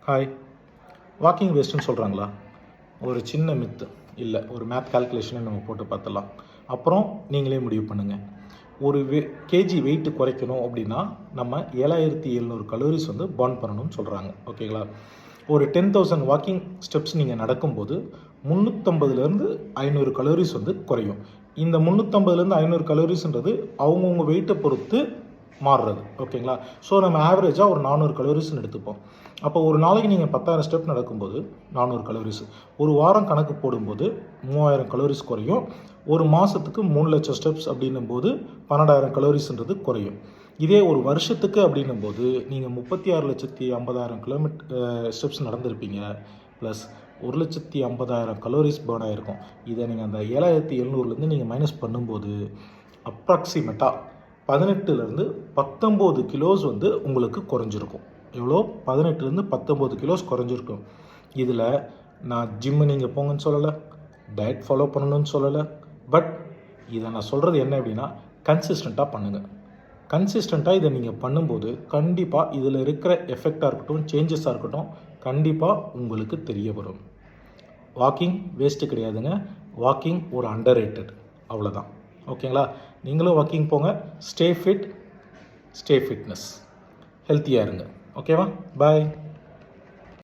Hi. Walking வேஸ்ட்டுன்னு சொல்கிறாங்களா? ஒரு சின்ன மித்து இல்லை, ஒரு மேத் கால்குலேஷனை நம்ம போட்டு பார்த்துடலாம். அப்புறம் நீங்களே முடிவு பண்ணுங்கள். ஒரு கேஜி வெயிட்டு குறைக்கணும் அப்படின்னா நம்ம 7700 கலோரிஸ் வந்து பர்ன் பண்ணணும்னு சொல்கிறாங்க. ஓகேங்களா? ஒரு 10,000 வாக்கிங் ஸ்டெப்ஸ் நீங்கள் நடக்கும்போது 350லேருந்து 500 கலோரிஸ் வந்து குறையும். இந்த 350லேருந்து 500 கலோரிஸ்ன்றது அவங்கவுங்க வெயிட்டை பொறுத்து மாறுறது. ஓகேங்களா? ஸோ நம்ம ஆவரேஜாக ஒரு 400 கலோரிஸ்ன்னு எடுத்துப்போம். அப்போ ஒரு நாளைக்கு நீங்கள் 10,000 ஸ்டெப் நடக்கும்போது 400 கலோரிஸ், ஒரு வாரம் கணக்கு போடும்போது 3000 கலோரிஸ் குறையும். ஒரு மாதத்துக்கு 3 லட்சம் ஸ்டெப்ஸ் அப்படின்னும் போது 12,000 கலோரிஸ்ன்றது குறையும். இதே ஒரு வருஷத்துக்கு அப்படின்னும் போது நீங்கள் 36,50,000 ஸ்டெப்ஸ் நடந்திருப்பீங்க, ப்ளஸ் 1,50,000 கலோரிஸ் பேர்ன் ஆகிருக்கும். இதை நீங்கள் அந்த 7,700லேருந்து நீங்கள் மைனஸ் பண்ணும்போது அப்ராக்சிமேட்டாக 18லேருந்து 19 கிலோஸ் வந்து உங்களுக்கு குறைஞ்சிருக்கும். எவ்வளோ? 18லேருந்து 19 கிலோஸ் குறைஞ்சிருக்கும். இதில் நான் ஜிம்மு நீங்கள் போங்கன்னு சொல்லலை, டயட் ஃபாலோ பண்ணணும்னு சொல்லலை. பட் இதை நான் சொல்கிறது என்ன அப்படின்னா, கன்சிஸ்டண்ட்டாக பண்ணுங்கள். கன்சிஸ்டண்ட்டாக இதை நீங்கள் பண்ணும்போது கண்டிப்பாக இதில் இருக்கிற எஃபெக்டாக இருக்கட்டும், சேஞ்சஸாக இருக்கட்டும், கண்டிப்பாக உங்களுக்கு தெரிய வரும். வாக்கிங் வேஸ்ட்டு கிடையாதுங்க. வாக்கிங் ஒரு அண்டர் ரேட்டட், அவ்வளோதான். ஓகேங்களா? நீங்களும் வாக்கிங் போங்க. ஸ்டே ஃபிட், ஸ்டே ஃபிட்னஸ், ஹெல்த்தியாக இருங்க. ஓகேவா? பாய்.